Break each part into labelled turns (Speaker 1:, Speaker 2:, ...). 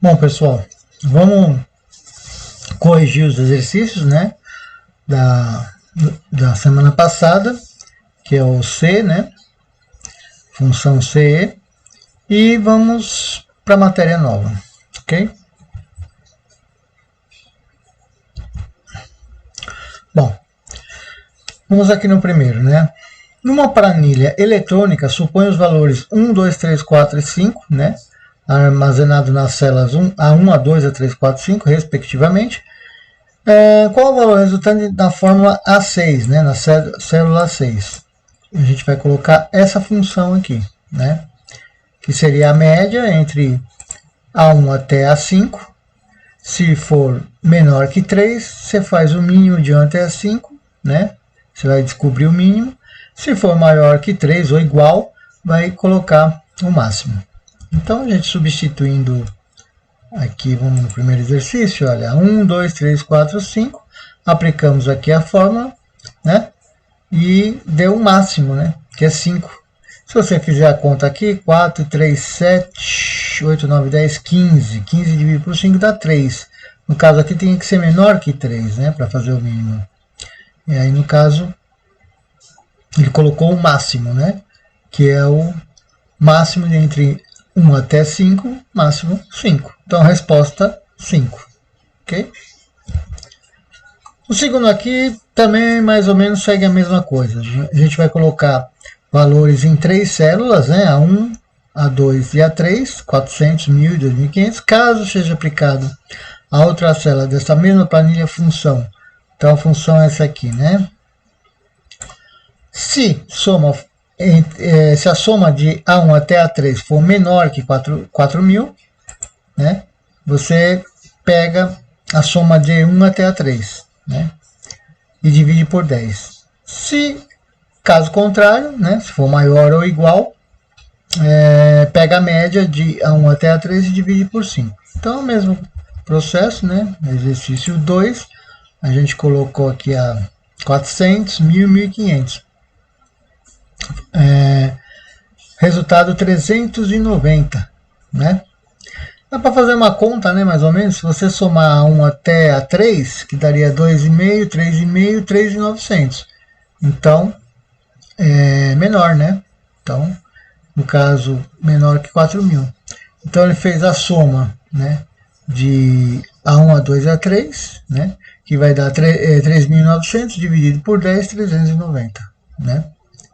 Speaker 1: Bom, pessoal, vamos corrigir os exercícios, né, da semana passada, que é o C, né, função CE, e vamos para a matéria nova, ok? Bom, vamos aqui no primeiro, né? Numa planilha eletrônica, supõe os valores 1, 2, 3, 4 e 5, né? Armazenado nas células A1, A2, A3, A4, A5, respectivamente. Qual o valor resultante da fórmula A6, né? Na célula A6? A gente vai colocar essa função aqui, né? Que seria a média entre A1 até A5. Se for menor que 3, você faz o mínimo de 1 até A5, né? Você vai descobrir o mínimo. Se for maior que 3 ou igual, vai colocar o máximo. Então, a gente substituindo aqui, vamos no primeiro exercício, olha, 1, 2, 3, 4, 5, aplicamos aqui a fórmula, né? E deu o máximo, né? Que é 5. Se você fizer a conta aqui, 4, 3, 7, 8, 9, 10, 15. 15 dividido por 5 dá 3. No caso aqui tem que ser menor que 3, né? Para fazer o mínimo. E aí, no caso, ele colocou o máximo, né? Que é o máximo entre 1 até 5, máximo 5. Então, a resposta 5. Ok? O segundo aqui também mais ou menos segue a mesma coisa. A gente vai colocar valores em 3 células, né? A1, A2 e A3, 400, 1.000 e 2.500. Caso seja aplicado a outra célula dessa mesma planilha função. Então, a função é essa aqui, né? Se a soma de A1 até A3 for menor que 4.000, né, você pega a soma de 1 até A3, né, e divide por 10. Se caso contrário, né, se for maior ou igual, pega a média de A1 até A3 e divide por 5. Então, é o mesmo processo, né, exercício 2, a gente colocou aqui a 400, 1.000 e 1.500. Resultado 390, né? Dá para fazer uma conta, né, mais ou menos, se você somar A1 até A3, que daria 2,5, 3,5, 3.900. Então, é menor, né? Então, no caso, menor que 4.000. Então, ele fez a soma, né, de A1, A2 e A3, né, que vai dar 3.900 dividido por 10, 390, né?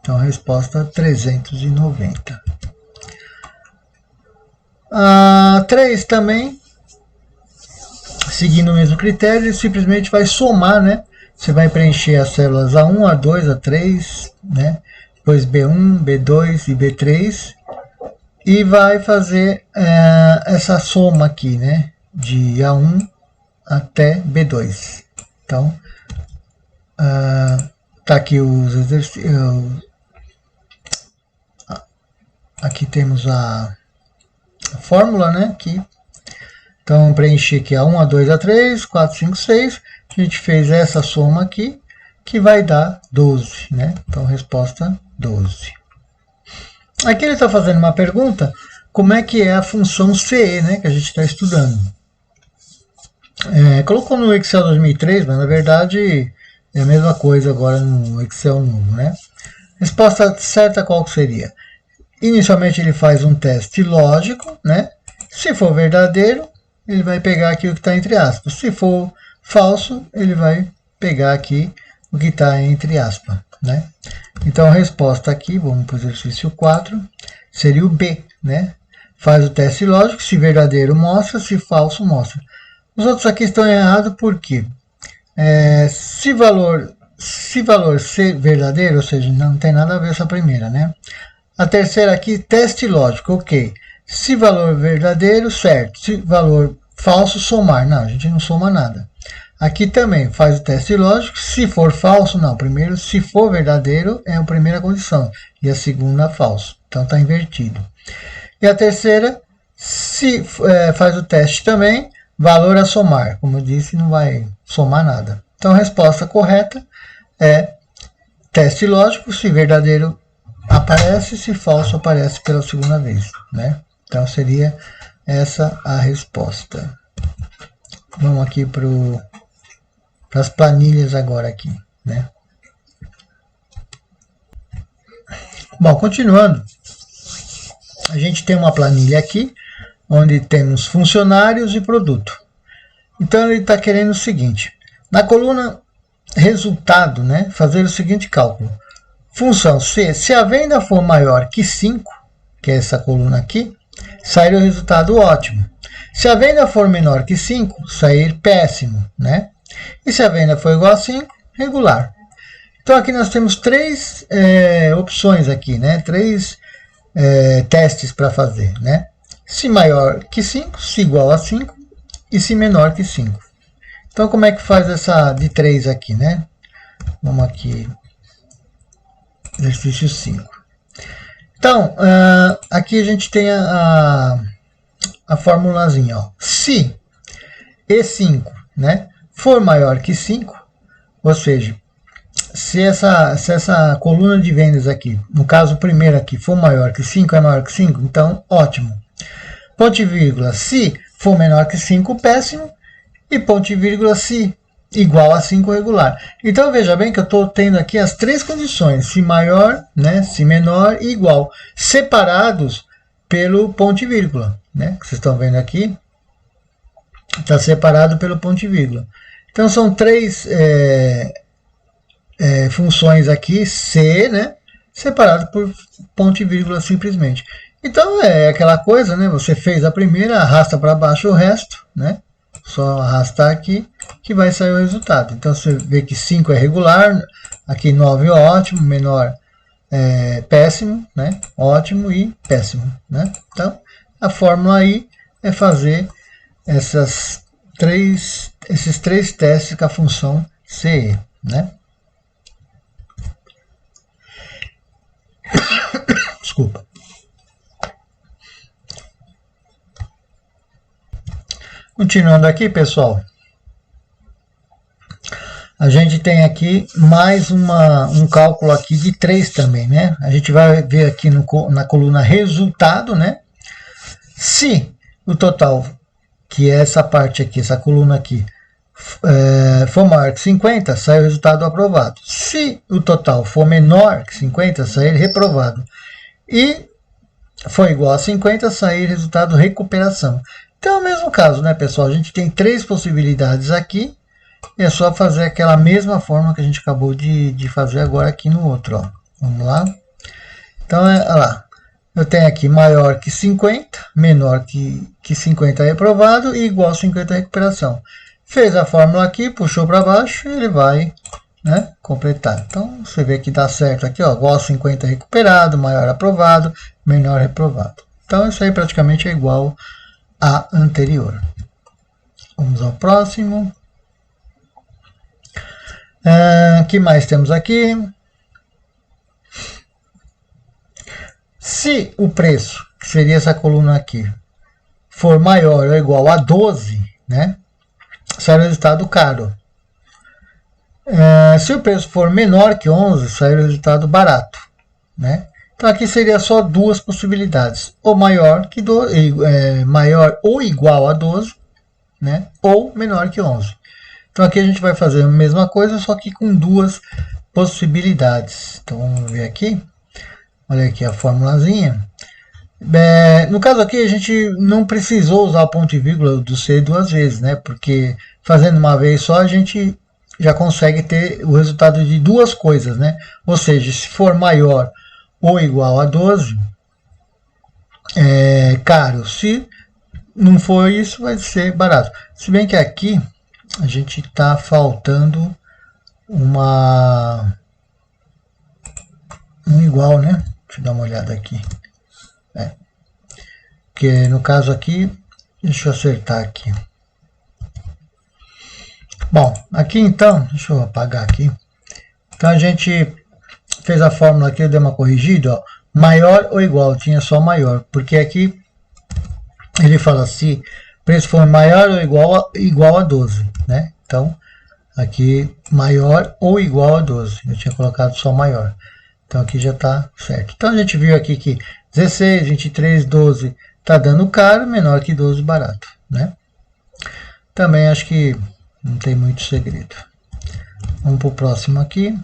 Speaker 1: Então, a resposta 390. A 3 também, seguindo o mesmo critério, ele simplesmente vai somar, né? Você vai preencher as células A1, A2, A3, né? Depois B1, B2 e B3. E vai fazer essa soma aqui, né? De A1 até B2. Então, tá aqui os exercícios. Aqui temos a fórmula, né? Aqui. Então, preencher aqui A1, A2, A3, 4, 5, 6. A gente fez essa soma aqui, que vai dar 12, né? Então, resposta 12. Aqui ele está fazendo uma pergunta, como é que é a função CE, né? Que a gente está estudando. Colocou no Excel 2003, mas na verdade é a mesma coisa agora no Excel novo, né? Resposta certa qual seria? Inicialmente ele faz um teste lógico, né? Se for verdadeiro, ele vai pegar aqui o que está entre aspas. Se for falso, ele vai pegar aqui o que está entre aspas, né? Então a resposta aqui, vamos para o exercício 4, seria o B, né? Faz o teste lógico, se verdadeiro mostra, se falso mostra. Os outros aqui estão errados porque se valor ser verdadeiro, ou seja, não tem nada a ver essa primeira, né? A terceira aqui, teste lógico, ok. Se valor verdadeiro, certo. Se valor falso, somar. Não, a gente não soma nada. Aqui também faz o teste lógico. Se for falso, não. Primeiro, se for verdadeiro, é a primeira condição. E a segunda, falso. Então, está invertido. E a terceira, se faz o teste também, valor a somar. Como eu disse, não vai somar nada. Então, a resposta correta é teste lógico, se verdadeiro aparece, se falso aparece pela segunda vez, né? Então seria essa a resposta. Vamos aqui para as planilhas agora aqui, né? Bom, continuando, a gente tem uma planilha aqui, onde temos funcionários e produto. Então ele está querendo o seguinte, na coluna resultado, né, fazer o seguinte cálculo. Função C, se a venda for maior que 5, que é essa coluna aqui, sair o resultado ótimo. Se a venda for menor que 5, sair péssimo, né? E se a venda for igual a 5, regular. Então aqui nós temos três opções aqui, né? Três testes para fazer, né? Se maior que 5, se igual a 5 e se menor que 5. Então como é que faz essa de 3 aqui, né? Vamos aqui, exercício 5. Então, aqui a gente tem a formulazinha, ó. Se E5, né, for maior que 5, ou seja, se essa coluna de vendas aqui, no caso o primeiro aqui, for maior que 5, é maior que 5, então ótimo. Ponto e vírgula, se for menor que 5, péssimo. E ponto e vírgula, se igual a 5, regular. Então veja bem que eu estou tendo aqui as três condições, se maior, né, se menor e igual, separados pelo ponto e vírgula, né, que vocês estão vendo aqui, está separado pelo ponto e vírgula. Então são três funções aqui, C, né, separado por ponto e vírgula simplesmente. Então é aquela coisa, né, você fez a primeira, arrasta para baixo o resto, né, só arrastar aqui que vai sair o resultado. Então você vê que 5 é regular, aqui 9 é ótimo, menor é péssimo, né? Ótimo e péssimo, né? Então a fórmula aí é fazer esses três testes com a função CE, né? Desculpa. Continuando aqui, pessoal, a gente tem aqui mais um cálculo aqui de 3 também, né? A gente vai ver aqui na coluna resultado, né? Se o total, que é essa parte aqui, essa coluna aqui, for maior que 50, sai o resultado aprovado. Se o total for menor que 50, sai reprovado. E for igual a 50, sair resultado recuperação. Então é o mesmo caso, né, pessoal? A gente tem três possibilidades aqui. E é só fazer aquela mesma forma que a gente acabou de fazer agora aqui no outro. Ó. Vamos lá. Então, olha lá. Eu tenho aqui maior que 50, menor que 50 reprovado e igual a 50 recuperação. Fez a fórmula aqui, puxou para baixo e ele vai, né, completar. Então, você vê que dá certo aqui, ó, igual a 50 recuperado, maior aprovado, menor reprovado. Então, isso aí praticamente é igual a anterior. Vamos ao próximo. O que mais temos aqui? Se o preço, que seria essa coluna aqui, for maior ou igual a 12, né, sai o resultado caro. Se o preço for menor que 11, sai o resultado barato, né? Então aqui seria só duas possibilidades, ou maior que maior ou igual a 12, né, ou menor que 11. Então aqui a gente vai fazer a mesma coisa, só que com duas possibilidades. Então vamos ver aqui. Olha aqui a formulazinha. No caso aqui a gente não precisou usar o ponto e vírgula do C duas vezes, né? Porque fazendo uma vez só a gente já consegue ter o resultado de duas coisas, né? Ou seja, se for maior ou igual a 12, é caro. Se não for isso, vai ser barato. Se bem que aqui a gente está faltando um igual, né? Deixa eu dar uma olhada aqui. Porque no caso aqui, deixa eu acertar aqui. Bom, aqui então, deixa eu apagar aqui. Então a gente fez a fórmula aqui, eu dei uma corrigida, ó, maior ou igual, tinha só maior, porque aqui ele fala se o preço for maior ou igual a 12, né? Então, aqui maior ou igual a 12, eu tinha colocado só maior. Então aqui já está certo. Então a gente viu aqui que 16, 23, 12 tá dando caro, menor que 12 barato, né? Também acho que não tem muito segredo. Vamos para o próximo aqui.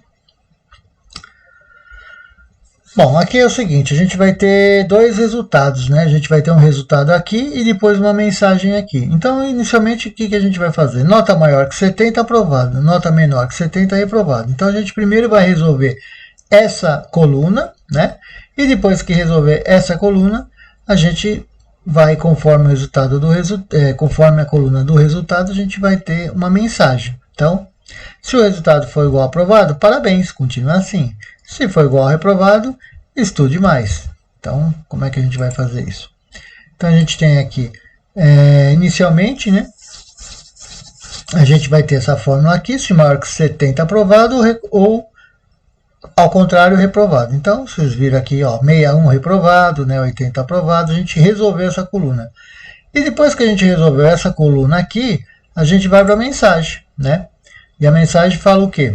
Speaker 1: Bom, aqui é o seguinte, a gente vai ter dois resultados, né? A gente vai ter um resultado aqui e depois uma mensagem aqui. Então, inicialmente, o que a gente vai fazer? Nota maior que 70, aprovado. Nota menor que 70, reprovado. Então, a gente primeiro vai resolver essa coluna, né? E depois que resolver essa coluna, a gente vai, conforme o resultado do conforme a coluna do resultado, a gente vai ter uma mensagem. Então, se o resultado for igual a aprovado, parabéns, continua assim. Se for igual a reprovado, estude mais. Então, como é que a gente vai fazer isso? Então, a gente tem aqui, inicialmente, né? A gente vai ter essa fórmula aqui, se maior que 70 aprovado ou, ao contrário, reprovado. Então, vocês viram aqui, ó, 61 reprovado, né, 80 aprovado, a gente resolveu essa coluna. E depois que a gente resolveu essa coluna aqui, a gente vai para a mensagem, né? E a mensagem fala o quê?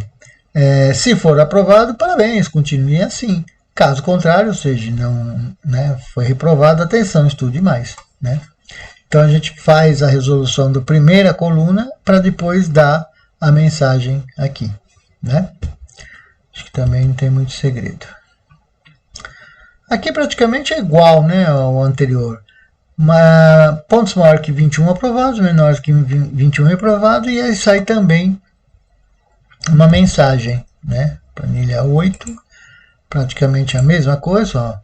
Speaker 1: Se for aprovado, parabéns, continue assim. Caso contrário, ou seja, não, né, foi reprovado, atenção, estude mais, né? Então a gente faz a resolução da primeira coluna para depois dar a mensagem aqui, né? Acho que também não tem muito segredo. Aqui praticamente é igual, né, ao anterior. Pontos maior que 21 aprovados, menores que 21 reprovados, e aí sai também uma mensagem, né? Planilha 8, praticamente a mesma coisa, ó.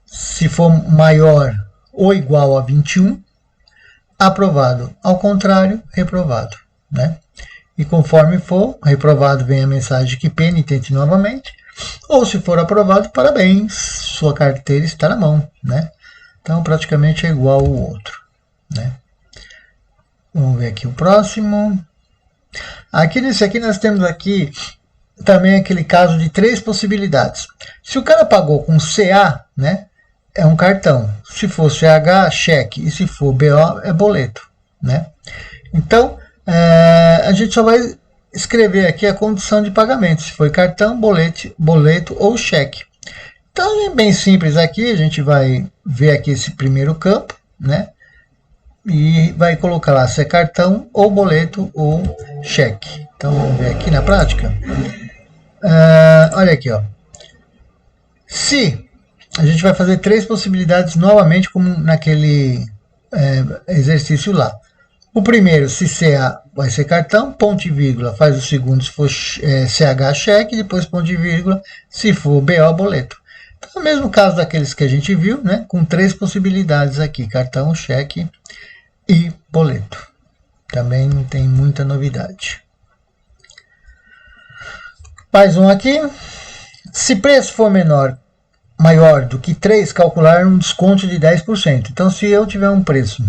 Speaker 1: Se for maior ou igual a 21, aprovado. Ao contrário, reprovado, né? E conforme for reprovado, vem a mensagem que pena e tente novamente. Ou se for aprovado, parabéns, sua carteira está na mão, né? Então praticamente é igual ao outro, né? Vamos ver aqui o próximo. Aqui nesse aqui nós temos aqui também aquele caso de 3 possibilidades. Se o cara pagou com CA, né, é um cartão. Se for CH, cheque. E se for BO, é boleto, né? Então, a gente só vai escrever aqui a condição de pagamento. Se foi cartão, boleto ou cheque. Então, é bem simples aqui. A gente vai ver aqui esse primeiro campo, né? E vai colocar lá se é cartão, ou boleto, ou cheque. Então, vamos ver aqui na prática. Olha aqui, ó. Se a gente vai fazer 3 possibilidades novamente, como naquele exercício lá. O primeiro, se CA, vai ser cartão, ponto e vírgula, faz o segundo se for CH, cheque, depois ponto e vírgula, se for BO, boleto. Então, é o mesmo caso daqueles que a gente viu, né? Com 3 possibilidades aqui, cartão, cheque e boleto. Também não tem muita novidade. Mais um aqui. Se preço for maior do que 3, calcular um desconto de 10%. Então, se eu tiver um preço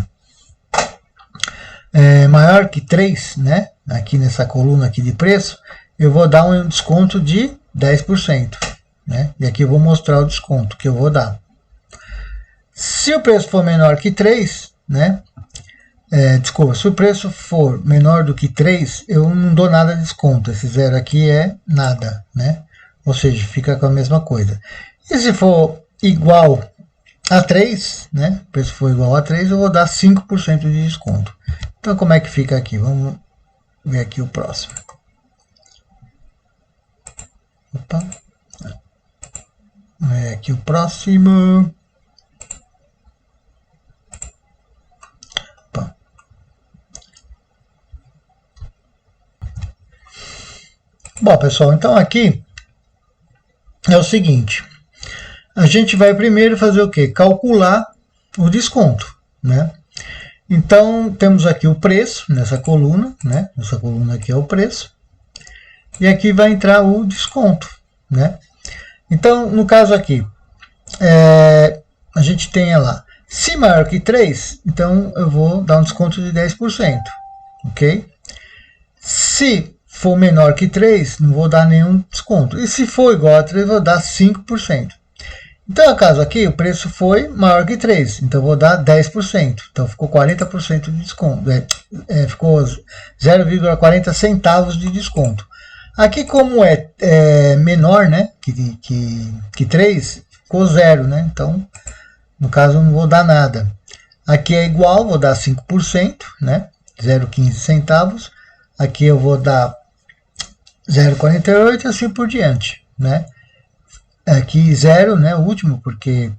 Speaker 1: maior que 3, né, aqui nessa coluna aqui de preço, eu vou dar um desconto de 10%. Né? E aqui eu vou mostrar o desconto que eu vou dar. Se o preço for menor que 3, né, desculpa, se o preço for menor do que 3, eu não dou nada de desconto. Esse zero aqui é nada, né? Ou seja, fica com a mesma coisa. E se for igual a 3, né? O preço for igual a 3, eu vou dar 5% de desconto. Então, como é que fica aqui? Vamos ver aqui o próximo. Opa. Vamos ver aqui o próximo. Bom, pessoal, então aqui é o seguinte. A gente vai primeiro fazer o quê? Calcular o desconto, né? Então, temos aqui o preço nessa coluna, né? Essa coluna aqui é o preço. E aqui vai entrar o desconto, né? Então, no caso aqui, a gente tem lá, se maior que 3, então eu vou dar um desconto de 10%, ok? Se for menor que 3, não vou dar nenhum desconto. E se for igual a 3, vou dar 5%. Então, no caso aqui, o preço foi maior que 3, então eu vou dar 10%. Então, ficou 40% de desconto. Ficou 0,40 centavos de desconto. Aqui, como é menor, né, que 3, ficou 0, né? Então, no caso, eu não vou dar nada. Aqui é igual, vou dar 5%, né? 0,15 centavos. Aqui eu vou dar 0,48 e assim por diante, né? Aqui 0, né? O último, porque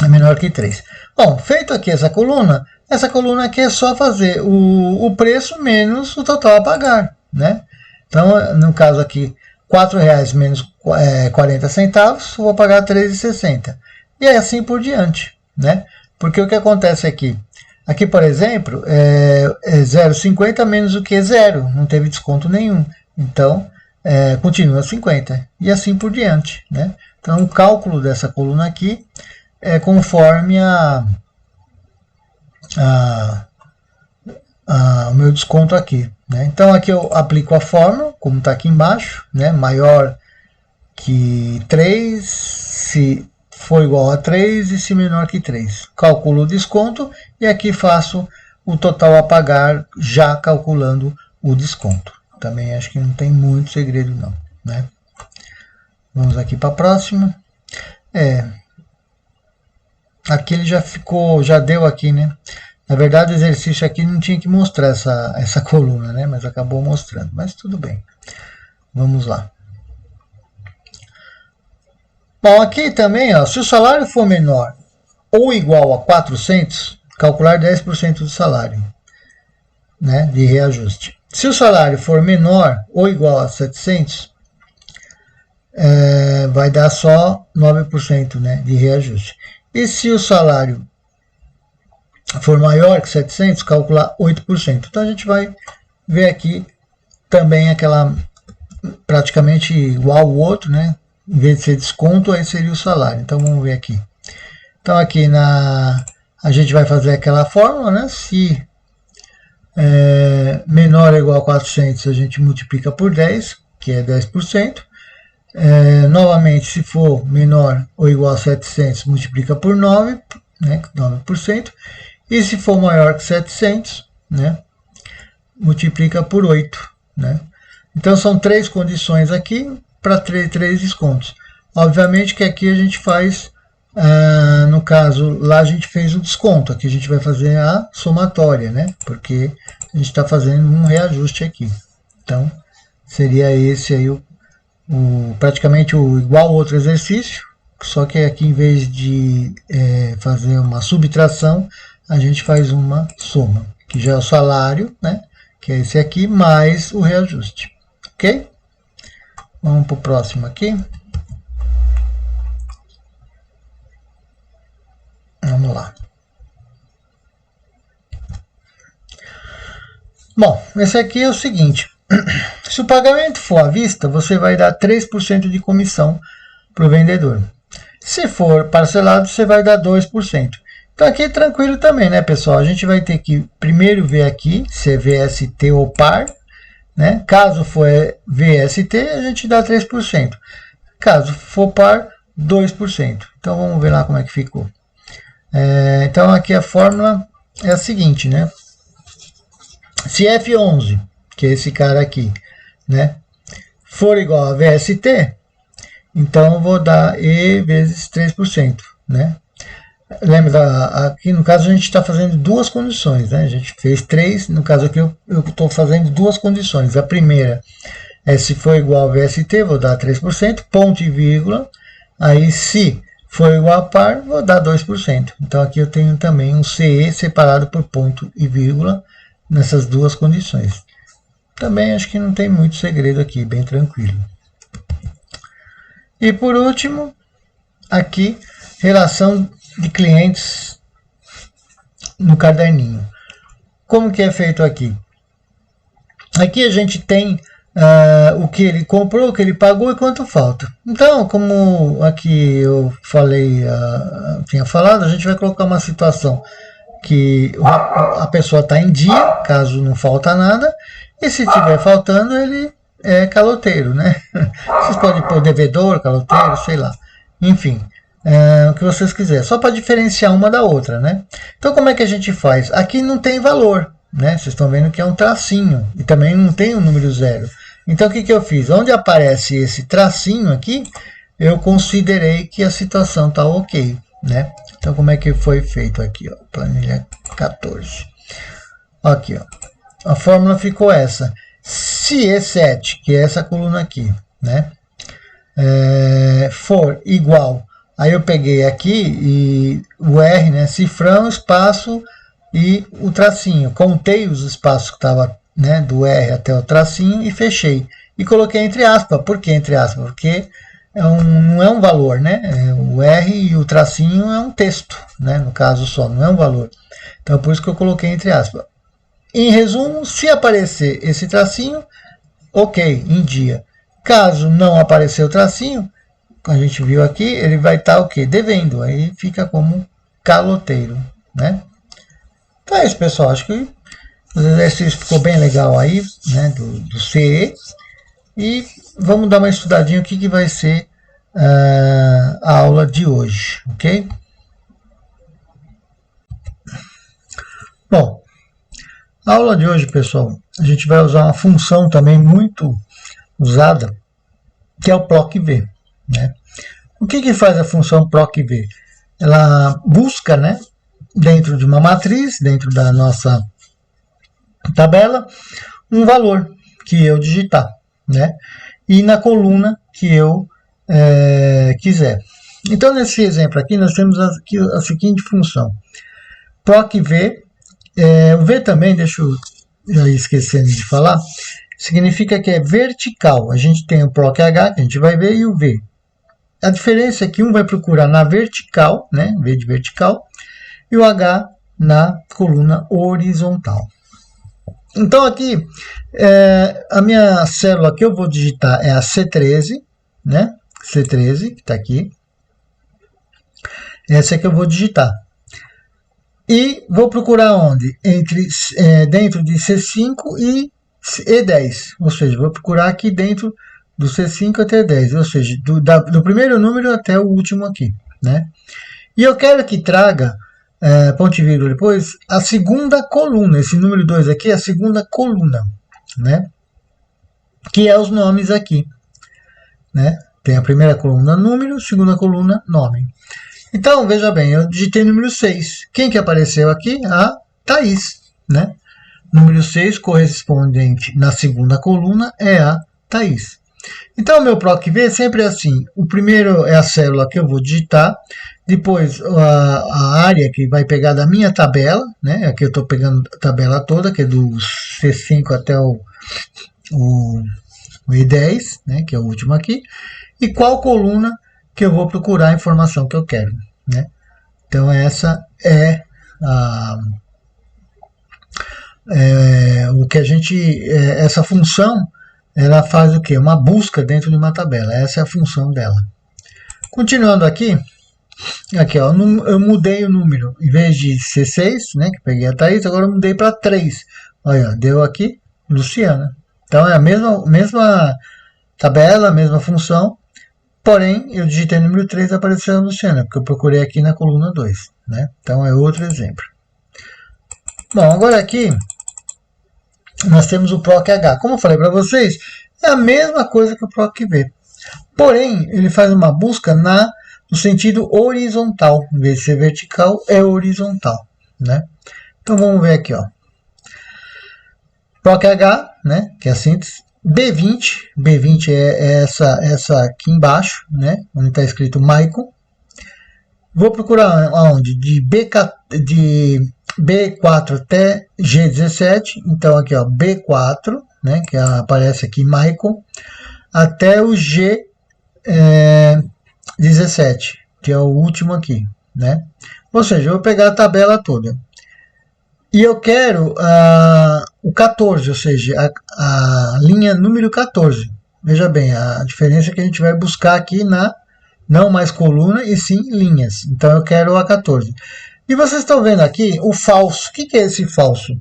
Speaker 1: é menor que 3. Bom, feito aqui essa coluna aqui é só fazer o preço menos o total a pagar, né? Então, no caso aqui, R$4 menos 40 centavos, vou pagar R$3,60. E assim por diante, né? Porque o que acontece aqui? Aqui, por exemplo, é 0,50 menos o que? 0. Não teve desconto nenhum. Então, continua 50. E assim por diante, né? Então, o cálculo dessa coluna aqui é conforme o meu desconto aqui, né? Então aqui eu aplico a fórmula, como está aqui embaixo, né? Maior que 3, se for igual a 3 e se menor que 3. Calculo o desconto e aqui faço o total a pagar já calculando o desconto. Também acho que não tem muito segredo não, né? Vamos aqui para a próxima. Aqui ele já deu aqui, né? Na verdade, o exercício aqui não tinha que mostrar essa coluna, né? Mas acabou mostrando. Mas tudo bem. Vamos lá. Bom, aqui também, ó, se o salário for menor ou igual a 400, calcular 10% do salário, né? De reajuste. Se o salário for menor ou igual a 700, vai dar só 9%, né? De reajuste. E se o salário for maior que 700, calcular 8%. Então a gente vai ver aqui também aquela praticamente igual ao outro, né? Em vez de ser desconto, aí seria o salário. Então vamos ver aqui. Então aqui a gente vai fazer aquela fórmula, né? Se menor ou igual a 400, a gente multiplica por 10, que é 10%. Novamente, se for menor ou igual a 700, multiplica por 9, né, 9%. E se for maior que 700, né, multiplica por 8. Né? Então, são 3 condições aqui para 3 descontos. Obviamente que aqui a gente faz, no caso, lá a gente fez o desconto. Aqui a gente vai fazer a somatória, né, porque a gente está fazendo um reajuste aqui. Então, seria esse aí praticamente igual ao outro exercício, só que aqui em vez de fazer uma subtração, a gente faz uma soma, que já é o salário, né, que é esse aqui, mais o reajuste. Ok? Vamos para o próximo aqui. Vamos lá. Bom, esse aqui é o seguinte. Se o pagamento for à vista, você vai dar 3% de comissão para o vendedor. Se for parcelado, você vai dar 2%. Então aqui é tranquilo também, né, pessoal? A gente vai ter que primeiro ver aqui se é VST ou par, né? Caso for VST, a gente dá 3%. Caso for par, 2%. Então vamos ver lá como é que ficou. Então aqui a fórmula é a seguinte, né? Se F11, que é esse cara aqui, né, for igual a VST, então eu vou dar E vezes 3%, né? Lembra, aqui no caso a gente está fazendo duas condições, né? A gente fez 3, no caso aqui eu estou fazendo duas condições. A primeira é se for igual a VST, vou dar 3%, ponto e vírgula, aí se for igual a par, vou dar 2%. Então aqui eu tenho também um CE separado por ponto e vírgula nessas duas condições. Também acho que não tem muito segredo aqui, bem tranquilo. E por último, aqui, relação de clientes no caderninho. Como que é feito aqui? Aqui a gente tem o que ele comprou, o que ele pagou e quanto falta. Então, como aqui eu falei, tinha falado, a gente vai colocar uma situação que a pessoa está em dia, caso não falta nada, e se estiver faltando, ele é caloteiro, né? Vocês podem pôr devedor, caloteiro, sei lá. Enfim, o que vocês quiserem. Só para diferenciar uma da outra, né? Então, como é que a gente faz? Aqui não tem valor, né? Vocês estão vendo que é um tracinho. E também não tem o número 0. Então, o que eu fiz? Onde aparece esse tracinho aqui, eu considerei que a situação está ok, né? Então, como é que foi feito aqui, ó, planilha 14. Aqui, ó, a fórmula ficou essa. Se E7, que é essa coluna aqui, né, for igual, aí eu peguei aqui e o R, né, cifrão, espaço e o tracinho. Contei os espaços que estava, né, do R até o tracinho e fechei. E coloquei entre aspas. Por que entre aspas? Porque não é um valor, né? O R e o tracinho é um texto, né? No caso só, não é um valor. Então, por isso que eu coloquei entre aspas. Em resumo, se aparecer esse tracinho, ok, em dia. Caso não aparecer o tracinho, como a gente viu aqui, ele vai estar o quê? Devendo. Aí fica como caloteiro, né? Então é isso, pessoal. Acho que o exercício ficou bem legal aí, né? Do CE. E vamos dar uma estudadinha o que vai ser a aula de hoje, ok? Bom, a aula de hoje, pessoal, a gente vai usar uma função também muito usada, que é o PROC-V, né? O que faz a função PROC-V? Ela busca, né, dentro de uma matriz, dentro da nossa tabela, um valor que eu digitar, né? E na coluna que eu quiser. Então, nesse exemplo aqui, nós temos aqui a seguinte função. PROC-V, o V também, deixa eu já ir esquecendo de falar, significa que é vertical. A gente tem o PROC-H, que a gente vai ver, e o V. A diferença é que um vai procurar na vertical, né? V de vertical, e o H na coluna horizontal. Então aqui, a minha célula que eu vou digitar é a C13, né? C13, que está aqui. Essa é que eu vou digitar. E vou procurar onde? Dentro de C5 e E10. Ou seja, vou procurar aqui dentro do C5 até E10. Ou seja, do primeiro número até o último aqui, né? E eu quero que traga, ponto e vírgula depois, a segunda coluna. Esse número 2 aqui é a segunda coluna, né? Que é os nomes aqui, né? Tem a primeira coluna número, segunda coluna nome. Então, veja bem, eu digitei número 6. Quem que apareceu aqui? A Thaís, né? Número 6, correspondente na segunda coluna, é a Thaís. Então, o meu PROC-V é sempre assim. O primeiro é a célula que eu vou digitar. Depois, a área que vai pegar da minha tabela, né? Aqui eu estou pegando a tabela toda, que é do C5 até o E10, né? Que é o último aqui. E qual coluna que eu vou procurar a informação que eu quero, né? Então, essa é o que a gente... essa função, ela faz o quê? Uma busca dentro de uma tabela. Essa é a função dela. Continuando aqui, ó, eu mudei o número. Em vez de ser 6, né, que peguei a Thaís, agora eu mudei para 3. Olha, deu aqui Luciana. Então, é a mesma tabela, a mesma função. Porém, eu digitei o número 3 e apareceu a Luciana, porque eu procurei aqui na coluna 2. Né? Então, é outro exemplo. Bom, agora aqui, nós temos o PROC-H. Como eu falei para vocês, é a mesma coisa que o PROC-V. Porém, ele faz uma busca no sentido horizontal. Em vez de ser vertical, é horizontal. Né? Então, vamos ver aqui. Ó. PROC-H, né, que é a síntese. B20 é essa aqui embaixo, né, onde está escrito Maicon. Vou procurar aonde? De B4 até G17. Então, aqui, ó, B4, né, que aparece aqui Maicon, até o G17, que é o último aqui, né? Ou seja, eu vou pegar a tabela toda. E eu quero o 14, ou seja, a linha número 14. Veja bem, a diferença é que a gente vai buscar aqui não mais coluna, e sim linhas. Então eu quero a 14. E vocês estão vendo aqui o falso. O que é esse falso?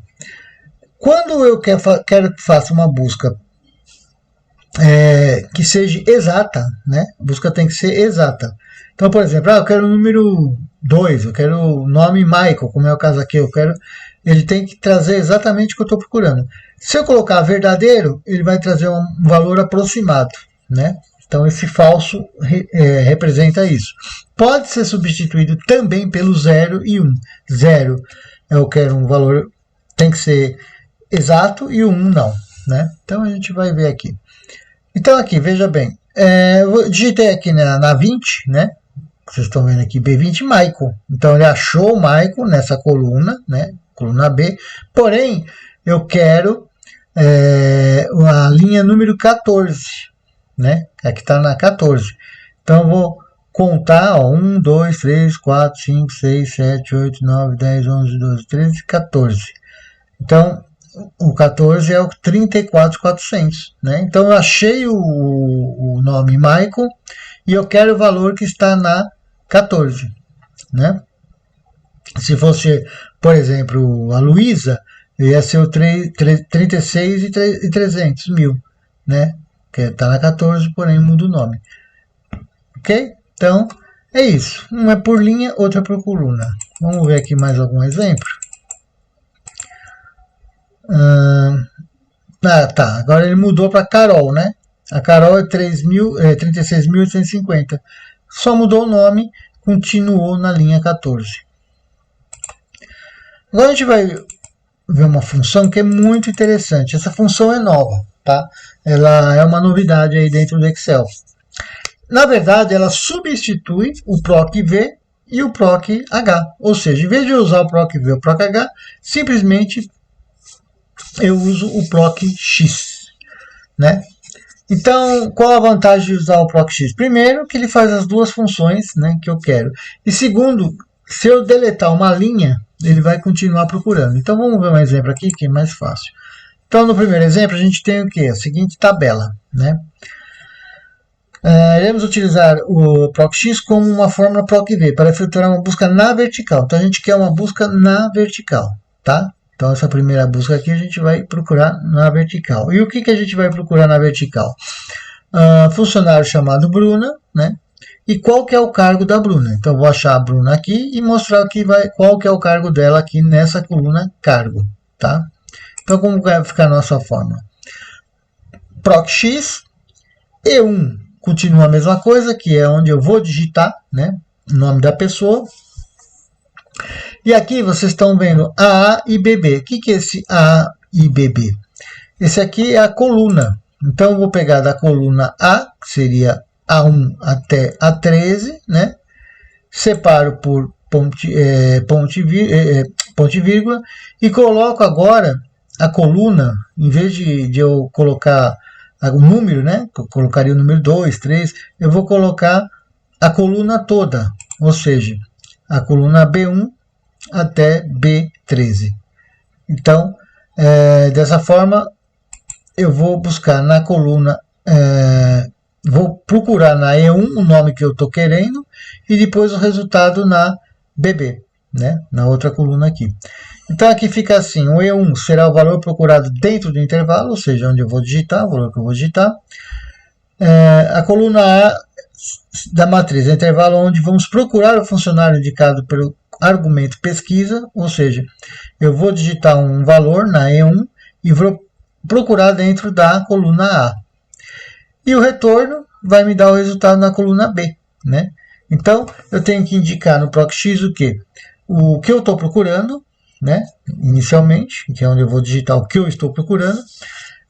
Speaker 1: Quando eu quero que faça uma busca que seja exata, né? A busca tem que ser exata. Então, por exemplo, eu quero o número 2, eu quero o nome Michael, como é o caso aqui, ele tem que trazer exatamente o que eu estou procurando. Se eu colocar verdadeiro, ele vai trazer um valor aproximado, né? Então esse falso representa isso. Pode ser substituído também pelo 0 e 1. 0 eu quero um valor, tem que ser exato, e o 1 não, né? Então a gente vai ver aqui. Então aqui, veja bem, eu digitei aqui na 20, né? Vocês estão vendo aqui, B20 Michael. Então ele achou o Michael nessa coluna, né? Coluna B. Porém, eu quero a linha número 14, né? Aqui está na 14. Então eu vou contar, ó, 1, 2, 3, 4, 5, 6, 7, 8, 9, 10, 11, 12, 13, 14. Então, o 14 é o 34.400, né? Então, eu achei o nome Michael e eu quero o valor que está na 14, né? Se fosse, por exemplo, a Luísa, ia ser o 36.300 mil, né? Que está na 14, porém muda o nome. Ok? Então, é isso. Um é por linha, outro é por coluna. Vamos ver aqui mais algum exemplo. Tá. Agora ele mudou para Carol, né? A Carol é 36.850. Só mudou o nome, continuou na linha 14. Agora a gente vai ver uma função que é muito interessante. Essa função é nova, tá? Ela é uma novidade aí dentro do Excel. Na verdade, ela substitui o PROC-V e o PROC-H. Ou seja, em vez de usar o PROC-V e o PROC-H, simplesmente eu uso o PROC-X, né? Então, qual a vantagem de usar o PROC-X? Primeiro, que ele faz as duas funções, né, que eu quero. E segundo, se eu deletar uma linha, ele vai continuar procurando. Então, vamos ver um exemplo aqui que é mais fácil. Então, no primeiro exemplo, a gente tem o quê? A seguinte tabela, né? Iremos utilizar o PROC-X como uma fórmula PROC-V para filtrar uma busca na vertical. Então, a gente quer uma busca na vertical, tá? Então, essa primeira busca aqui a gente vai procurar na vertical. E o que a gente vai procurar na vertical? Funcionário chamado Bruna, né? E qual que é o cargo da Bruna? Então, eu vou achar a Bruna aqui e mostrar aqui qual que é o cargo dela aqui nessa coluna cargo, tá? Então, como vai ficar a nossa fórmula? PROC-X, E1 continua a mesma coisa, que é onde eu vou digitar, né, o nome da pessoa. E aqui vocês estão vendo AA e BB. O que é esse AA e BB? Esse aqui é a coluna. Então, eu vou pegar da coluna A, que seria A1 até A13, né? Separo por ponto e vírgula e coloco agora a coluna, em vez de eu colocar o número, né? Eu colocaria o número 2, 3, eu vou colocar a coluna toda, ou seja, a coluna B1 até B13. Então, dessa forma, eu vou buscar na coluna, vou procurar na E1 o nome que eu estou querendo e depois o resultado na BB, né? Na outra coluna aqui. Então aqui fica assim, o E1 será o valor procurado dentro do intervalo, ou seja, onde eu vou digitar, o valor que eu vou digitar. A coluna A da matriz é o intervalo onde vamos procurar o funcionário indicado pelo argumento pesquisa, ou seja, eu vou digitar um valor na E1 e vou procurar dentro da coluna A. E o retorno vai me dar o resultado na coluna B, né? Então, eu tenho que indicar no PROC-X o quê? O que eu estou procurando, né? Inicialmente, que é onde eu vou digitar o que eu estou procurando.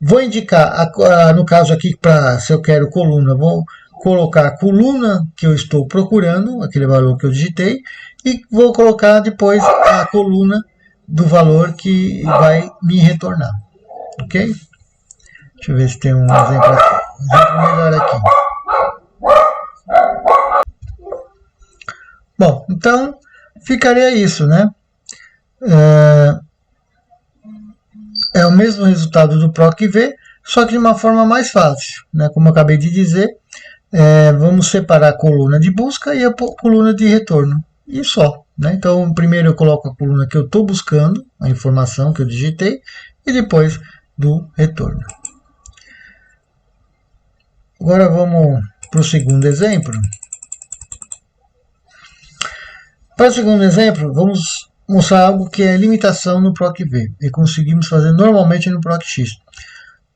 Speaker 1: Vou indicar, no caso aqui, se eu quero coluna, vou colocar a coluna que eu estou procurando, aquele valor que eu digitei, e vou colocar depois a coluna do valor que vai me retornar. Ok? Deixa eu ver se tem um exemplo aqui. Um exemplo melhor aqui. Bom, então ficaria isso, né? É o mesmo resultado do PROC-V, só que de uma forma mais fácil, né? Como eu acabei de dizer, vamos separar a coluna de busca e a coluna de retorno, e só, né? Então, primeiro eu coloco a coluna que eu estou buscando, a informação que eu digitei, e depois do retorno. Agora vamos para o segundo exemplo. Para o segundo exemplo, vamos mostrar algo que é limitação no PROC-V e conseguimos fazer normalmente no PROC-X.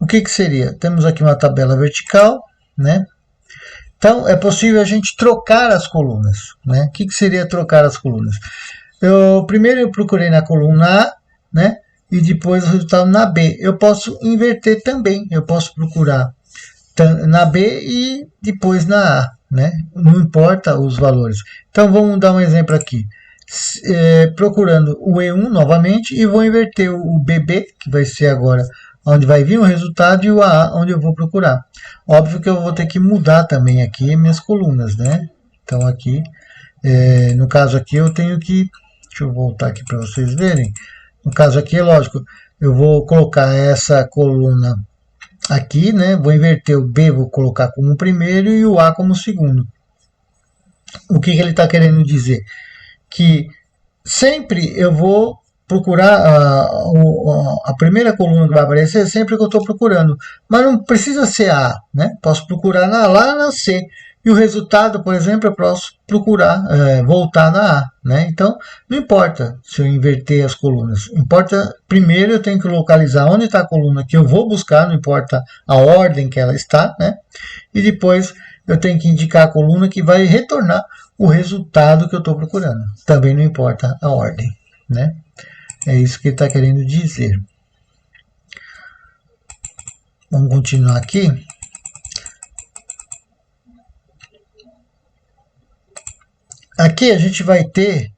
Speaker 1: O que seria? Temos aqui uma tabela vertical, né? Então, é possível a gente trocar as colunas, né? O que seria trocar as colunas? Primeiro eu procurei na coluna A, né? E depois o resultado na B. Eu posso inverter também. Eu posso procurar na B e depois na A, né? Não importa os valores. Então, vamos dar um exemplo aqui. Procurando o E1 novamente e vou inverter o BB, que vai ser agora onde vai vir o resultado, e o AA, onde eu vou procurar. Óbvio que eu vou ter que mudar também aqui minhas colunas, né? Então aqui, no caso aqui eu tenho que, deixa eu voltar aqui para vocês verem. No caso aqui é lógico, eu vou colocar essa coluna aqui, né? Vou inverter o B, vou colocar como primeiro e o A como segundo. O que ele está querendo dizer? Que sempre eu vou procurar a primeira coluna que vai aparecer sempre que eu estou procurando, mas não precisa ser A, né? Posso procurar lá na C e o resultado, por exemplo, eu posso procurar voltar na A, né? Então não importa se eu inverter as colunas, importa primeiro eu tenho que localizar onde está a coluna que eu vou buscar, não importa a ordem que ela está, né? E depois eu tenho que indicar a coluna que vai retornar o resultado que eu estou procurando. Também não importa a ordem, né? É isso que ele está querendo dizer. Vamos continuar aqui. Aqui a gente vai ter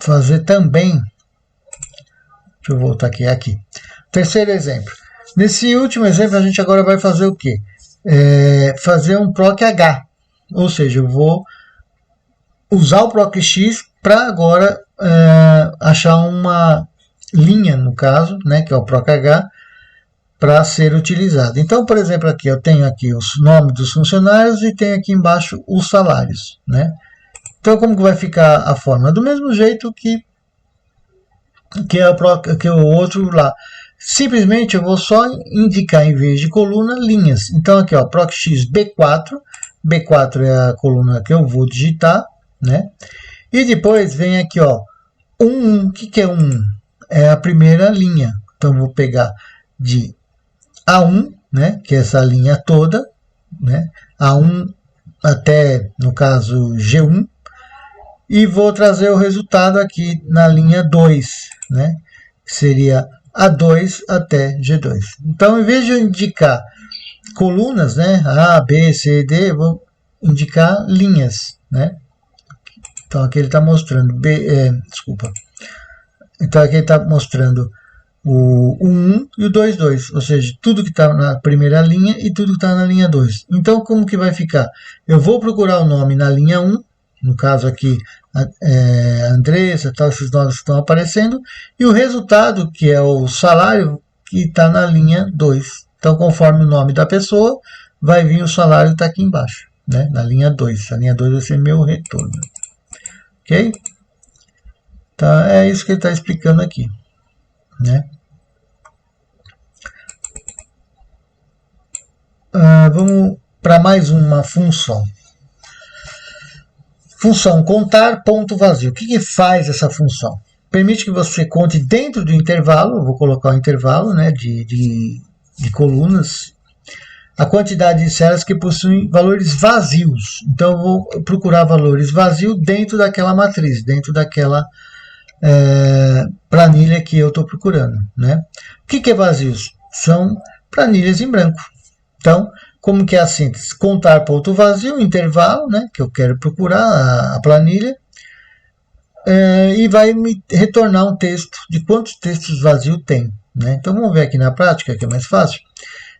Speaker 1: fazer também. Deixa eu voltar aqui. Terceiro exemplo. Nesse último exemplo a gente agora vai fazer o quê? Fazer um proc H. Ou seja, eu vou usar o proc X para agora achar uma linha, no caso, né, que é o proc H, para ser utilizado. Então, por exemplo, aqui eu tenho aqui os nomes dos funcionários e tenho aqui embaixo os salários, né? Então, como que vai ficar a forma? Do mesmo jeito que o outro lá. Simplesmente eu vou só indicar, em vez de coluna, linhas. Então, aqui, ó, proc X B4. B4 é a coluna que eu vou digitar, né? E depois vem aqui, ó, 1. O que é 1? É a primeira linha. Então, vou pegar de A1, né, que é essa linha toda, né, A1 até, no caso, G1, e vou trazer o resultado aqui na linha 2, né, que seria A2 até G2. Então, em vez de eu indicar colunas, né, A, B, C, D, eu vou indicar linhas, né. Então, aqui ele está mostrando, Então, aqui ele está mostrando o 1 e o 2, 2, ou seja, tudo que está na primeira linha e tudo que está na linha 2. Então, como que vai ficar? Eu vou procurar o nome na linha 1, no caso aqui, Andressa, tal, esses nomes que estão aparecendo, e o resultado, que é o salário, que está na linha 2. Então, conforme o nome da pessoa, vai vir o salário que está aqui embaixo, né, na linha 2. A linha 2 vai ser meu retorno. Ok? Então, é isso que ele está explicando aqui, né? Vamos para mais uma função. Função contar ponto vazio. O que faz essa função? Permite que você conte dentro do intervalo, eu vou colocar o intervalo, né, de colunas, a quantidade de células que possuem valores vazios. Então, eu vou procurar valores vazios dentro daquela matriz, dentro daquela planilha que eu estou procurando, né? O que é vazios? São planilhas em branco. Então, como que é a síntese? Contar ponto vazio, intervalo, né, que eu quero procurar a planilha, e vai me retornar um texto de quantos textos vazios tem, né? Então, vamos ver aqui na prática, que é mais fácil.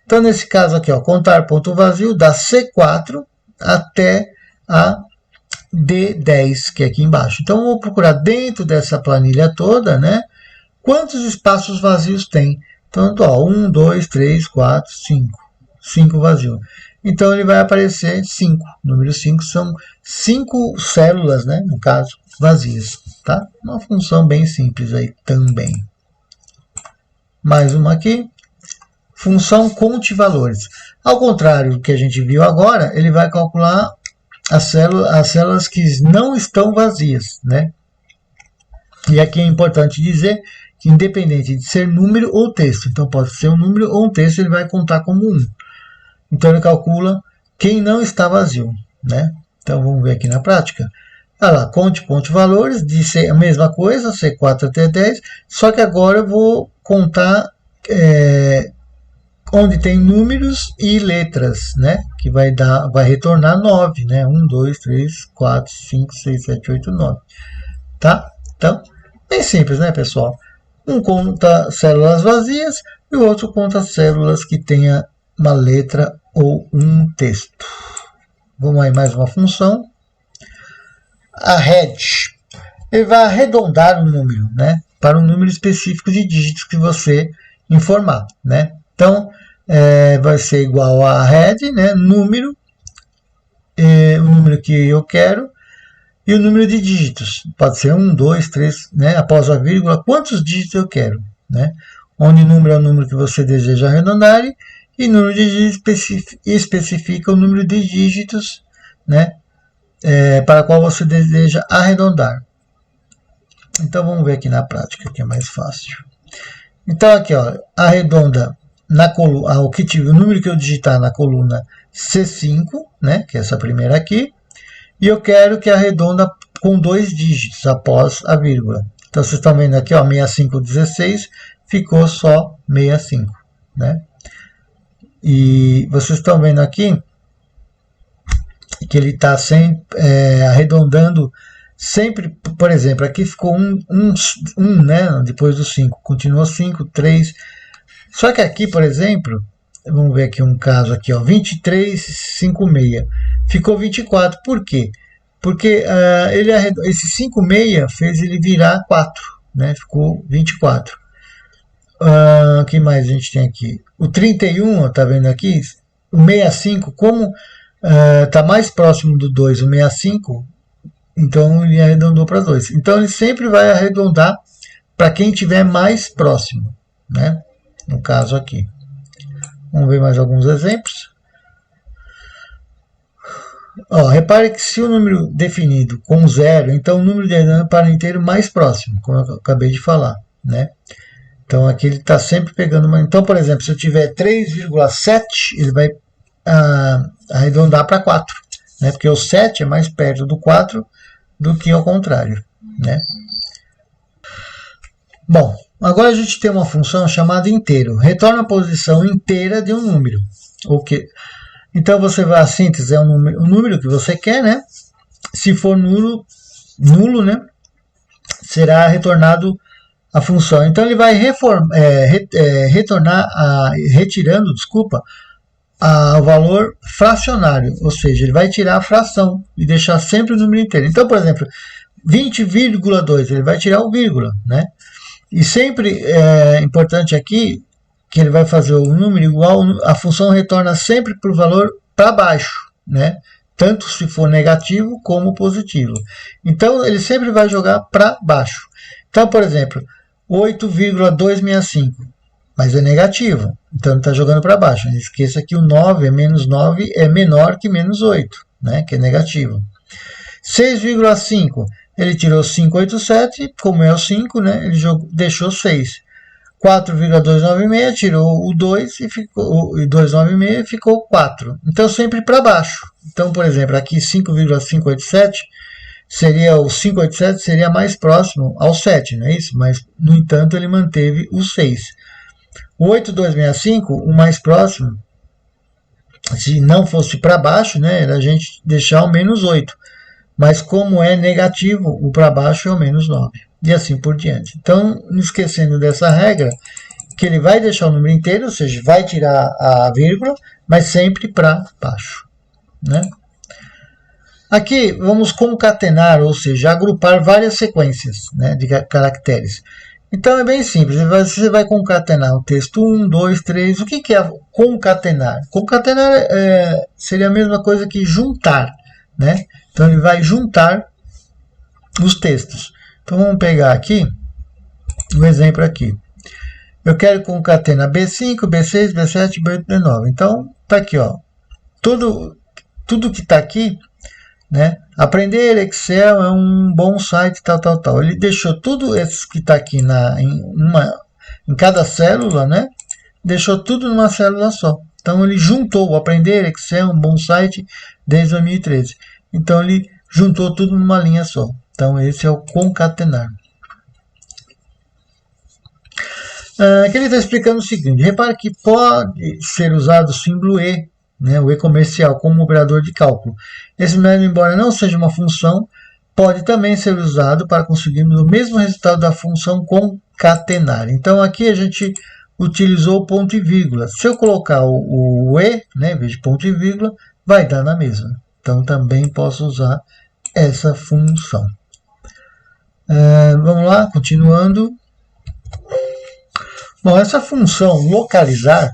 Speaker 1: Então, nesse caso aqui, ó, contar ponto vazio da C4 até a D10, que é aqui embaixo. Então, eu vou procurar dentro dessa planilha toda, né, quantos espaços vazios tem. Então, ó, 1, 2, 3, 4, 5. 5 vazios. Então, ele vai aparecer 5. Número 5 são 5 células, né, no caso, vazias. Tá? Uma função bem simples aí também. Mais uma aqui. Função conte valores. Ao contrário do que a gente viu agora, ele vai calcular as células que não estão vazias, né? E aqui é importante dizer que independente de ser número ou texto, então pode ser um número ou um texto, ele vai contar como 1. Então ele calcula quem não está vazio, né? Então vamos ver aqui na prática. Olha lá, conte pontos valores, de a mesma coisa, C4 até 10, só que agora eu vou contar onde tem números e letras, né? Que vai retornar 9, né? 1, 2, 3, 4, 5, 6, 7, 8, 9. Tá? Então, bem simples, né, pessoal? Um conta células vazias e o outro conta células que tenha uma letra ou um texto. Vamos aí mais uma função. Arred. Ele vai arredondar um número, né? Para um número específico de dígitos que você informar, né? Então, vai ser igual a arred, né? Número, o número que eu quero, e o número de dígitos. Pode ser 1, 2, 3, né? Após a vírgula, quantos dígitos eu quero, né? Onde número é o número que você deseja arredondar e número de dígitos especifica o número de dígitos, né? Para qual você deseja arredondar. Então vamos ver aqui na prática, que é mais fácil. Então aqui, ó, arredonda na coluna, o número que eu digitar na coluna C5, né? Que é essa primeira aqui. E eu quero que arredonda com 2 dígitos após a vírgula. Então, vocês estão vendo aqui, ó, 6516 ficou só 65, né? E vocês estão vendo aqui que ele está arredondando sempre, por exemplo, aqui ficou 1, né? Depois do 5, continuou 5, 3. Só que aqui, por exemplo, vamos ver aqui um caso aqui, ó, 2356. Ficou 24. Por quê? Porque esse 56 fez ele virar 4, né? Ficou 24. O que mais a gente tem aqui? O 31, tá vendo aqui? O 65, como está mais próximo do 2, o 65, então ele arredondou para 2. Então ele sempre vai arredondar para quem estiver mais próximo, né? No caso aqui. Vamos ver mais alguns exemplos. Ó, repare que se o número definido com 0, então o número de arredondamento para o inteiro mais próximo, como eu acabei de falar, né? Então aqui ele está sempre pegando uma. Então, por exemplo, se eu tiver 3,7, ele vai arredondar para 4, né? Porque o 7 é mais perto do 4 do que ao contrário, né? Bom, agora a gente tem uma função chamada inteiro. Retorna a posição inteira de um número. Okay. Então você vai, a síntese é o número que você quer, né? Se for nulo, né? Será retornado a função. Então ele vai retornar, retirando, o valor fracionário, ou seja, ele vai tirar a fração e deixar sempre o número inteiro. Então, por exemplo, 20,2, ele vai tirar o vírgula, né? E sempre é importante aqui que ele vai fazer o número igual, a função retorna sempre para o valor para baixo, né? Tanto se for negativo como positivo. Então ele sempre vai jogar para baixo. Então, por exemplo, 8,265, mas é negativo, então ele está jogando para baixo. Não esqueça que o 9 menos 9 é menor que menos 8, né? Que é negativo. 6,5, ele tirou 587, como é o 5, né? Ele deixou 6. 4,296 tirou o 2 e ficou, o 296 ficou 4. Então sempre para baixo. Então, por exemplo, aqui 5,587 seria o 587 seria mais próximo ao 7, não é isso? Mas no entanto ele manteve o 6. O 8265, o mais próximo, se não fosse para baixo, né, era a gente deixar o menos 8. Mas como é negativo, o para baixo é o menos 9. E assim por diante. Então, não esquecendo dessa regra, que ele vai deixar o número inteiro, ou seja, vai tirar a vírgula, mas sempre para baixo, né? Aqui vamos concatenar, ou seja, agrupar várias sequências, né, de caracteres. Então é bem simples, você vai concatenar o texto 1, 2, 3. O que é concatenar? Concatenar seria a mesma coisa que juntar, né? Então ele vai juntar os textos. Então vamos pegar aqui um exemplo aqui. Eu quero concatenar B5, B6, B7, B8, B9. Então tá aqui, ó. Tudo que está aqui, né? Aprender Excel é um bom site, tal. Ele deixou tudo isso que está aqui em cada célula, né? Deixou tudo numa célula só. Então ele juntou o Aprender, Excel, um bom site desde 2013. Então ele juntou tudo numa linha só. Então esse é o concatenar. Aqui ele está explicando o seguinte: repare que pode ser usado o símbolo E, né, o E comercial, como operador de cálculo. Esse método, embora não seja uma função, pode também ser usado para conseguirmos o mesmo resultado da função concatenar. Então aqui a gente utilizou o ponto e vírgula. Se eu colocar o E, né, em vez de ponto e vírgula, vai dar na mesma. Então também posso usar essa função. Vamos lá, continuando. Bom, essa função localizar,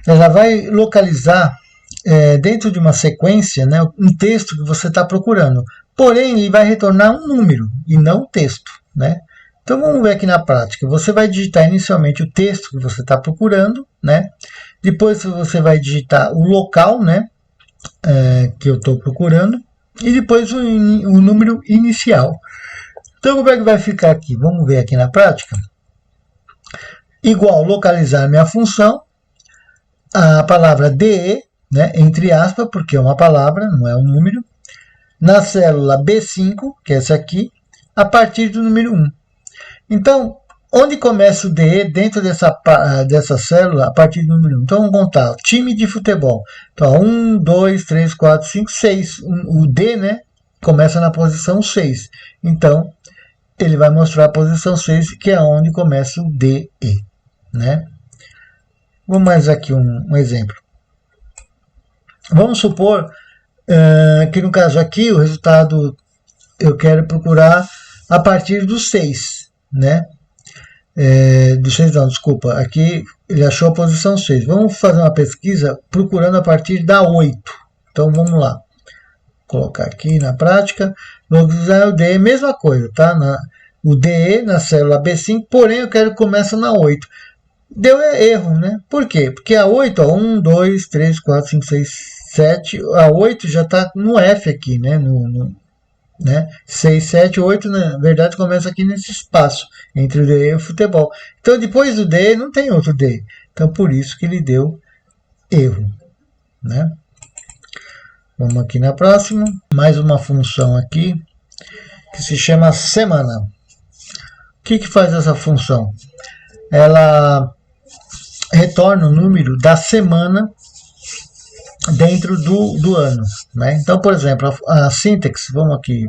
Speaker 1: ela vai localizar dentro de uma sequência, né, um texto que você está procurando. Porém, ele vai retornar um número e não um texto, né? Então vamos ver aqui na prática. Você vai digitar inicialmente o texto que você está procurando, né? Depois você vai digitar o local, né, que eu estou procurando, e depois o número inicial. Então como é que vai ficar aqui? Vamos ver aqui na prática. Igual localizar minha função, a palavra DE, né, entre aspas, porque é uma palavra, não é um número, na célula B5, que é essa aqui, a partir do número 1. Então, onde começa o DE dentro dessa célula a partir do número 1? Então, vamos contar. Time de futebol. Então, 1, 2, 3, 4, 5, 6. O D, né, começa na posição 6. Então, ele vai mostrar a posição 6, que é onde começa o DE, né? Vamos mais aqui um exemplo. Vamos supor que no caso aqui o resultado eu quero procurar a partir do 6, né? Do 6 não, desculpa, aqui ele achou a posição 6. Vamos fazer uma pesquisa procurando a partir da 8. Então vamos lá. Vou colocar aqui na prática. Localizar o DE, mesma coisa, tá? O DE na célula B5, porém eu quero que comece na 8. Deu erro, né? Por quê? Porque a 8, ó, 1, 2, 3, 4, 5, 6, 7, a 8 já está no F aqui, né? Né? 6, 7, 8, na verdade, começa aqui nesse espaço entre o DE e o futebol. Então, depois do DE, não tem outro DE. Então, por isso que ele deu erro, né? Vamos aqui na próxima. Mais uma função aqui, que se chama semana. O que faz essa função? Ela retorna o número da semana dentro do ano, né? Então, por exemplo, a sintaxe, vamos aqui,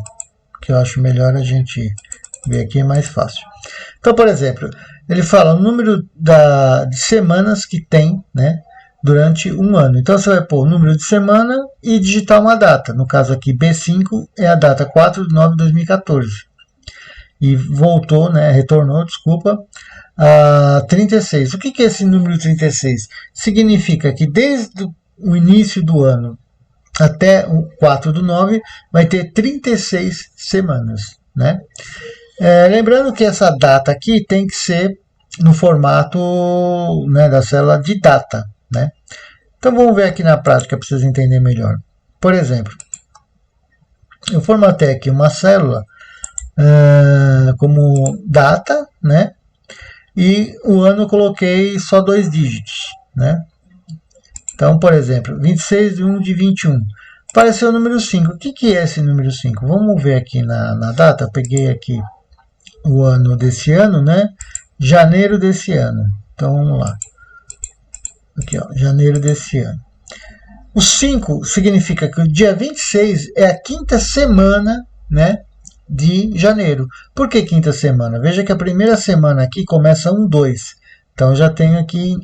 Speaker 1: que eu acho melhor a gente ver aqui, é mais fácil. Então, por exemplo, ele fala o número de semanas que tem, né, durante um ano. Então, você vai pôr o número de semana e digitar uma data. No caso aqui, B5 é a data 4/9/2014. E voltou, né, retornou, desculpa, a 36. O que é esse número 36? Significa que desde o início do ano até o 4/9 vai ter 36 semanas, né? Lembrando que essa data aqui tem que ser no formato, né, da célula de data, né? Então vamos ver aqui na prática para vocês entenderem melhor. Por exemplo, eu formatei aqui uma célula como data, né? E o ano eu coloquei só 2 dígitos, né? Então, por exemplo, 26/1/21. Apareceu o número 5. O que é esse número 5? Vamos ver aqui na data. Eu peguei aqui o ano desse ano, né? Janeiro desse ano. Então, vamos lá. Aqui, ó, janeiro desse ano. O 5 significa que o dia 26 é a quinta semana, né, de janeiro. Por que quinta semana? Veja que a primeira semana aqui começa 1, 2. Então já tenho aqui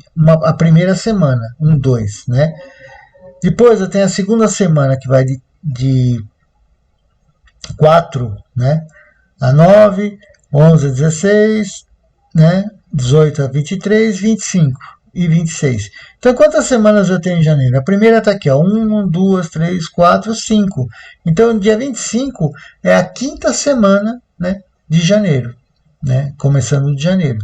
Speaker 1: a primeira semana, 1, 2, né? Depois eu tenho a segunda semana que vai de 4, né, a 9, 11 a 16, né, 18 a 23, 25 e 26. Então quantas semanas eu tenho em janeiro? A primeira está aqui, ó, 1, 2, 3, 4, 5. Então dia 25 é a quinta semana, né, de janeiro, né, começando de janeiro.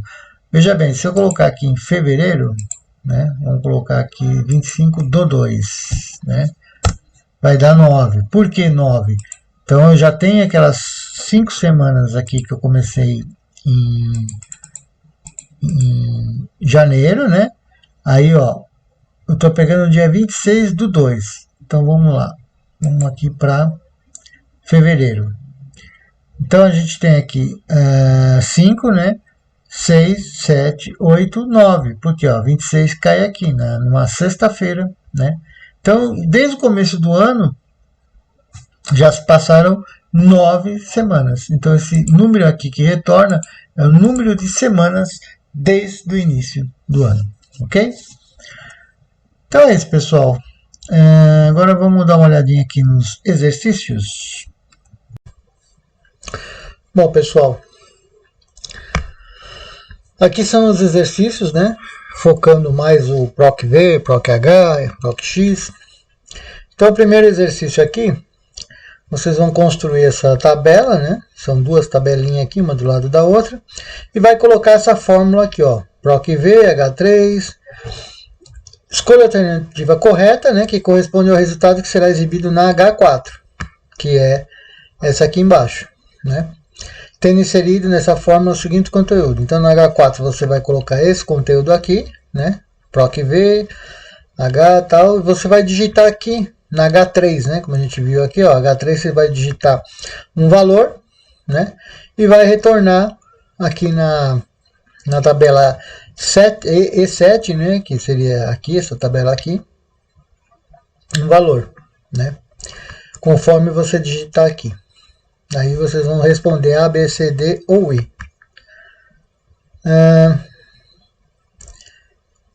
Speaker 1: Veja bem, se eu colocar aqui em fevereiro, né, vamos colocar aqui 25/2, né, vai dar 9. Por que 9? Então eu já tenho aquelas 5 semanas aqui que eu comecei em janeiro, né? Aí, ó, eu estou pegando o dia 26/2. Então vamos lá. Vamos aqui para fevereiro. Então a gente tem aqui 5, né? 6, 7, 8, 9. Porque ó, 26 cai aqui, né? Numa sexta-feira, né? Então, desde o começo do ano, já se passaram 9 semanas. Então, esse número aqui que retorna é o número de semanas desde o início do ano. Ok? Então é isso, pessoal. Agora vamos dar uma olhadinha aqui nos exercícios. Bom, pessoal, aqui são os exercícios, né? Focando mais o PROC-V, PROC-H, PROC-X. Então, o primeiro exercício aqui, vocês vão construir essa tabela, né? São duas tabelinhas aqui, uma do lado da outra. E vai colocar essa fórmula aqui, ó. PROC-V, H3. Escolha a alternativa correta, né? Que corresponde ao resultado que será exibido na H4. Que é essa aqui embaixo, né? Tendo inserido nessa fórmula o seguinte conteúdo. Então, na H4 você vai colocar esse conteúdo aqui, né? PROC-V, H tal. E você vai digitar aqui na H3, né? Como a gente viu aqui, ó. H3 você vai digitar um valor, né? E vai retornar aqui na tabela E7, né? Que seria aqui, essa tabela aqui. Um valor, né? Conforme você digitar aqui. Aí vocês vão responder A, B, C, D ou I.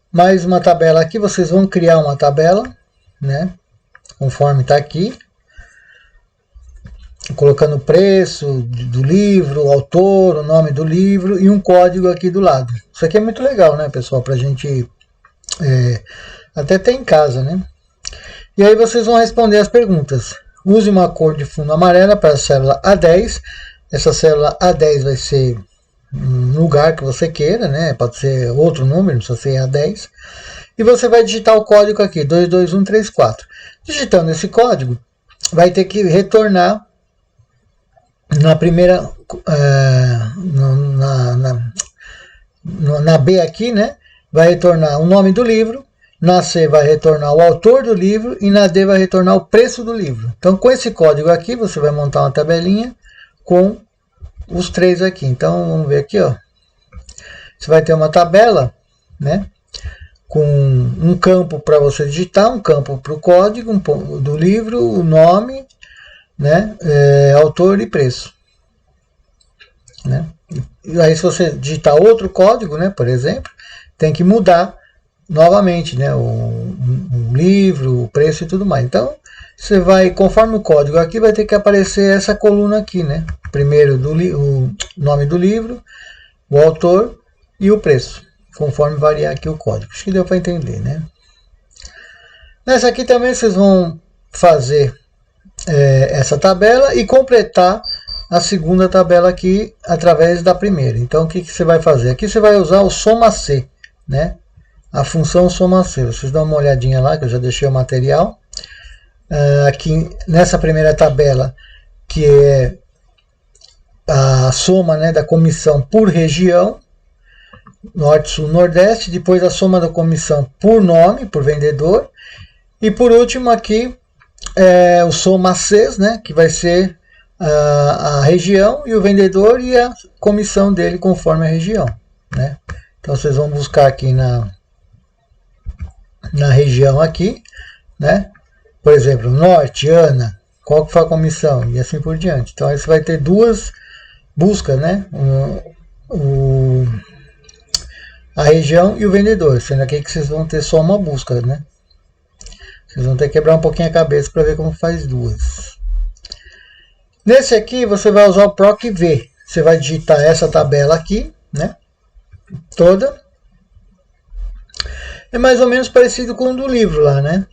Speaker 1: Mais uma tabela aqui, vocês vão criar uma tabela, né? Conforme está aqui. Colocando o preço do livro, o autor, o nome do livro e um código aqui do lado. Isso aqui é muito legal, né, pessoal? Para a gente até ter em casa, né? E aí vocês vão responder as perguntas. Use uma cor de fundo amarela para a célula A10. Essa célula A10 vai ser um lugar que você queira, né? Pode ser outro número, não precisa ser A10. E você vai digitar o código aqui, 22134. Digitando esse código, vai ter que retornar na primeira, na B aqui, né? Vai retornar o nome do livro. Na C vai retornar o autor do livro e na D vai retornar o preço do livro. Então, com esse código aqui, você vai montar uma tabelinha com os três aqui. Então, vamos ver aqui, ó. Você vai ter uma tabela, né? Com um campo para você digitar, um campo para o código do livro, o nome, né? Autor e preço, né? E aí, se você digitar outro código, né? Por exemplo, tem que mudar novamente, né, o livro, o preço e tudo mais. Então, você vai, conforme o código aqui, vai ter que aparecer essa coluna aqui, né? Primeiro o nome do livro, o autor e o preço, conforme variar aqui o código. Acho que deu para entender, né? Nessa aqui também vocês vão fazer essa tabela e completar a segunda tabela aqui através da primeira. Então, o que você vai fazer? Aqui você vai usar o soma C, né? A função soma C. Vocês dão uma olhadinha lá, que eu já deixei o material. Aqui nessa primeira tabela, que é a soma, né, da comissão por região, Norte, Sul, Nordeste. Depois a soma da comissão por nome, por vendedor. E por último aqui, o soma Cs, né, que vai ser a região e o vendedor e a comissão dele conforme a região, né? Então vocês vão buscar aqui na região aqui, né? Por exemplo, Norte, Ana, qual que foi a comissão? E assim por diante. Então aí você vai ter duas buscas, né? A região e o vendedor, sendo aqui que vocês vão ter só uma busca, né? Vocês vão ter que quebrar um pouquinho a cabeça para ver como faz duas. Nesse aqui você vai usar o PROC-V. Você vai digitar essa tabela aqui, né? Toda. É mais ou menos parecido com o do livro lá, né?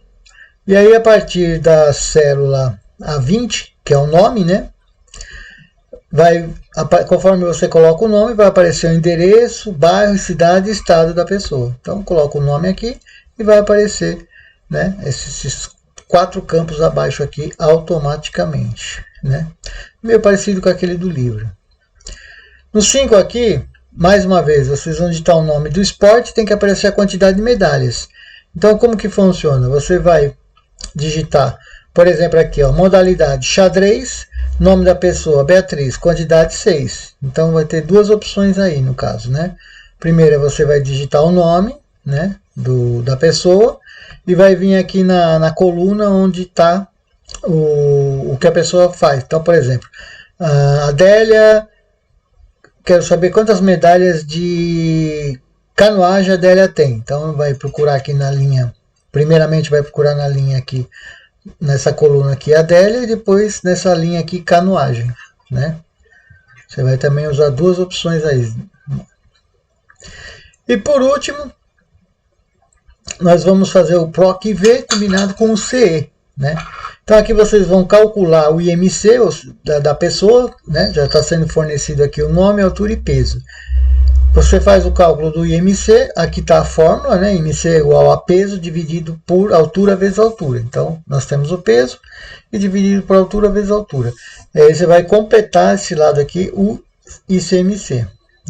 Speaker 1: E aí, a partir da célula A20, que é o nome, né? Conforme você coloca o nome, vai aparecer o endereço, bairro, cidade e estado da pessoa. Então, coloca o nome aqui e vai aparecer, né, esses 4 campos abaixo aqui automaticamente, né? Meio parecido com aquele do livro. No 5 aqui, mais uma vez, vocês vão digitar o nome do esporte, tem que aparecer a quantidade de medalhas. Então, como que funciona? Você vai digitar, por exemplo, aqui, ó, modalidade xadrez, nome da pessoa Beatriz, quantidade 6. Então, vai ter duas opções aí, no caso, né? Primeira, você vai digitar o nome, né, da pessoa, e vai vir aqui na coluna onde está o que a pessoa faz. Então, por exemplo, a Adélia, quero saber quantas medalhas de canoagem a Adélia tem. Então, vai procurar aqui na linha, primeiramente vai procurar na linha aqui, nessa coluna aqui, Adélia, e depois nessa linha aqui, canoagem, né? Você vai também usar duas opções aí. E por último, nós vamos fazer o PROC-V combinado com o CE, né? Então aqui vocês vão calcular o IMC da pessoa, né? Já está sendo fornecido aqui o nome, altura e peso. Você faz o cálculo do IMC, aqui está a fórmula, né? IMC é igual a peso dividido por altura vezes altura. Então nós temos o peso e dividido por altura vezes altura. Aí você vai completar esse lado aqui, o ICMC.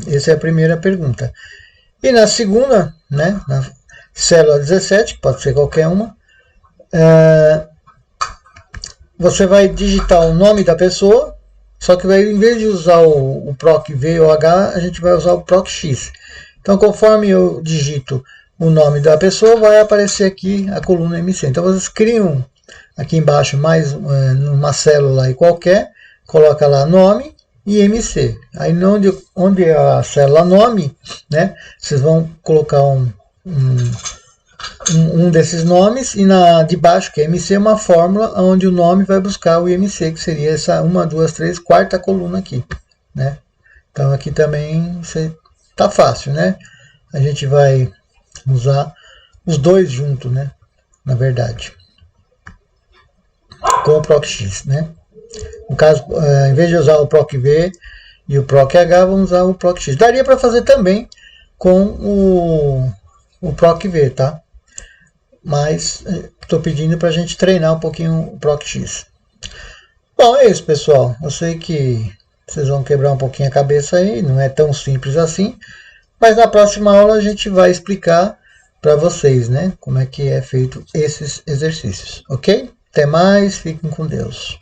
Speaker 1: Essa é a primeira pergunta. E na segunda, né, na célula 17, pode ser qualquer uma, você vai digitar o nome da pessoa, só que em vez de usar o PROC-V ou H, a gente vai usar o PROC-X. Então, conforme eu digito o nome da pessoa, vai aparecer aqui a coluna MC. Então, vocês criam aqui embaixo mais numa célula aí qualquer, coloca lá nome e MC. Aí onde é a célula nome, né, vocês vão colocar um desses nomes, e de baixo, que é MC, uma fórmula onde o nome vai buscar o IMC, que seria essa 1, 2, 3, quarta coluna aqui, né? Então aqui também tá fácil, né? A gente vai usar os dois juntos, né? Na verdade, com o PROC-X, né? No caso, em vez de usar o PROC-V e o PROC-H, vamos usar o PROC-X. Daria para fazer também com o PROC-V, tá? Mas estou pedindo para a gente treinar um pouquinho o PROC-X. Bom, é isso, pessoal. Eu sei que vocês vão quebrar um pouquinho a cabeça aí, não é tão simples assim, mas na próxima aula a gente vai explicar para vocês, né, como é que é feito esses exercícios, ok? Até mais, fiquem com Deus.